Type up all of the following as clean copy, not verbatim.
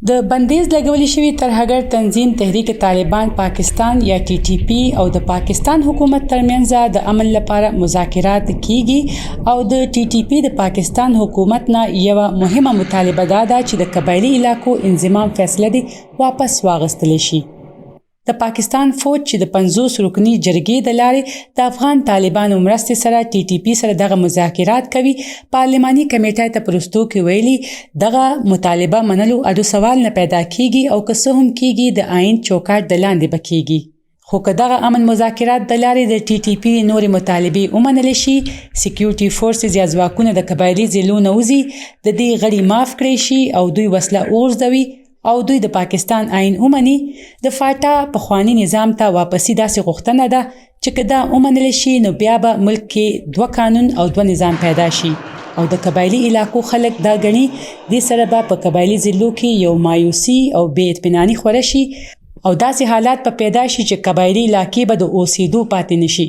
د بندیز لګولې شوی ترهګر تنظیم تحریک طالبان پاکستان یا ټي ټي پی او د پاکستان حکومت ترمنځ د امن لپاره مذاکرات کیږي او د ټي ټي پی د پاکستان حکومت نه یو مهمه مطالبه ده چې د قبایلی علاقو انضمام فیصله دي واپس واغستل شي. د پاکستان فوج چې د 50 رکنی جرګې د لارې د افغان طالبانو مرستې سره ټي ټي پی سره دغه مذاکرات کوي، پارلماني کمیټه ته پرستو کې ویلي دغه مطالبه منلو اډو سوال نه پیدا کیږي او که څه هم کیږي د آئین چوکاټ د لاندې بکیږي. خو که دغه امن مذاکرات د لارې د ټي ټي پی نورې مطالبې ومنل شي، سکیورټي فورسز یا ځواکونه د قبایلي ضلعو نه وځي، د دې غړي معاف کړی شي او دوی وسله وغورځوي او دوی د پاکستان آئین ومني، د فاټا پخواني نظام ته واپسی داسې غوښتنه ده چې که دا ومنل شي نو بیا به ملک کې 2 قانون او 2 نظام پیدا شي او د قبایلی علاقو خلک دا غني د سره به په قبایلی ضلعو کې یو مایوسی او بې اطمیناني خوره شي او داسې حالات په پیدا شي چې قبایلی علاقې به د اوسېدو پاتې نشي.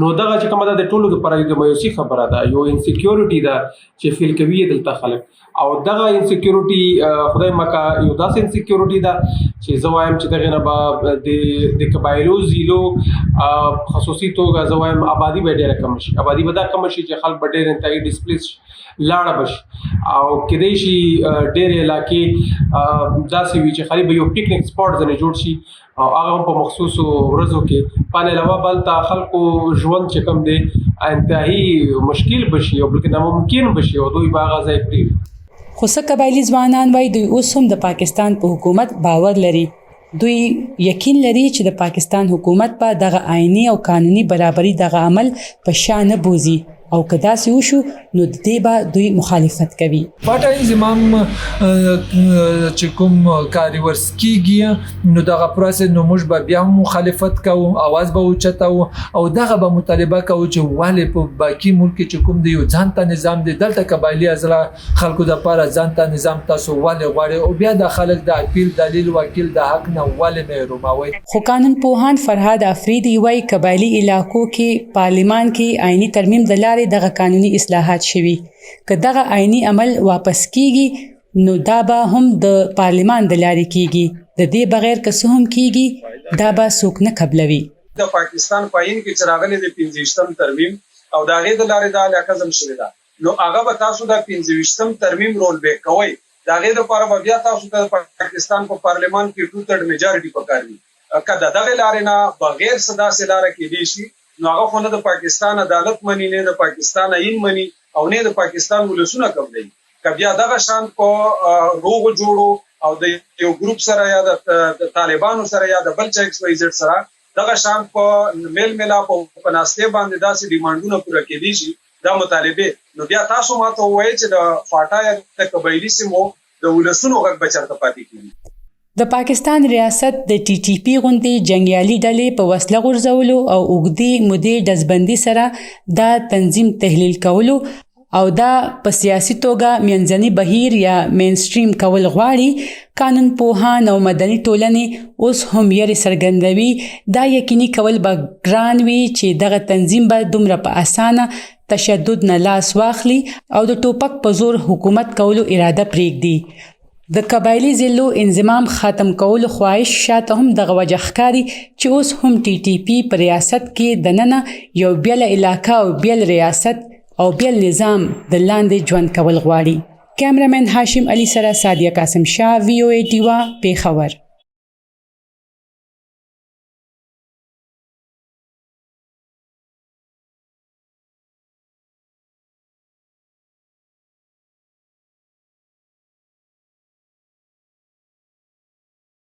نو دغه چې کومه د ټولو لپاره د مایوسی خبره ده، یو انسیکیورټي ده چې فیل کوي دلته خلک او دغه انسیکیورټي خدای مکه یو داسې انسیکیورټي ده چې زه وایم چې دغه نه به د قبایلو ضلعو خصوصي توګه زه وایم آبادي به ډېره کم شي، آبادي به دا کم شي چې خلک به ډېر انتهایی ډسپلیس لاړه بشي او کېدای شي ډېرې علاقې داسې وي چې خالي به یو پکنیک سپاټ ځنې جوړ شي او هغه هم په مخصوصو ورځو کې په علاوه بل تا خلکو ژوند چې کم دی انتهایی مشکل بشي او بلکې ناممکن بشي او دوی به هغه ځای پرېږدي. خو څه قبایلي ځوانان وایي دوی اوس هم د پاکستان په حکومت باور لري. دوی یقین لري چې د پاکستان حکومت په دغه آئینی او قانوني برابرۍ دغه عمل په شا نه بوزي او که داسې وشو نو د دې به دوی مخالفت کوي. فاټا انضمام چې کوم کاري ورس کیږي نو دغه پروسه نو موږ به بیا مخالفت کوو، आवाज به اوچتو او دغه به مطالبه کوو چې ولې په باقي ملک کې کوم دی یو ځانته نظام دی دلته قبایلی ازلا خلکو د لپاره ځانته نظام تاسو ولې غواړي او بیا د خلک د اپیل دلیل وکیل د حق نه ولې نه روماوي. خو قانون پوهان فرهاد افریدي وایي قبایلی علاقو کې پارلمان کې آئینی ترمیم د لارې دغه قانوني اصلاحات شوي، که دغه آئینی عمل واپس کیږي نو دا به هم د پارلمان د لارې کیږي، د دې بغیر که څه هم کیږي دا به څوک نه قبلوي. د پاکستان په آئین کې چې راغلي د 25م ترمیم او د هغې د لارې د علاقه زم شوې ده نو هغه به تاسو د 25م ترمیم رول بیک کوئ، د هغې دپاره به بیا تاسو ته د پاکستان په پارلمان کې 2/3 میجارټي پکار وي. که د دغې لارې نه بغیر څه داسې لاره کیدی شي نو هغه خو نه د پاکستان عدالت مني، نه د پاکستان آئین مني او نه د پاکستان ولسونه قبلوي. که بیا دغه شان په روغو جوړو او د یو ګروپ سره یا د طالبانو سره یا د بل چا ایکس وای زیډ سره دغه شان په میل ملاپ او په ناستې باندې داسې ډیمانډونه پوره کېدی شي دا مطالبه نو بیا تاسو ماته وایي چې د فاټا یا د قبایلي سیمو د ولسونو غږ به چېرته پاتې کېږي. د پاکستان ریاست د ټي ټي پی غوندې جنګیالي ډلې په وسله غورځولو او اوږدې مودې ډزبندي سره دا تنظیم تحلیل کولو او دا په سیاسي توګه منځني بهیر یا مینستریم کول غواړي. قانون پوهان او مدني ټولنې اوس هم یې څرګندوي دا یقیني کول به ګران وي چې دغه تنظیم به دومره په اسانه تشدد نه لاس واخلي او د ټوپک په زور حکومت کولو اراده پرېږدي. د قبایلی ضلعو انضمام ختم کولو خواهش شاته هم دغه وجه ښکاري چې اوس هم ټي ټي پی په ریاست کې دننه یو بیل علاقه او بیل ریاست او بیل نظام د لاندې ژوند کول غواړي. کیمرامین هاشم علي سره سادیه قاسم شاه، VOA ډیوا، پیښور.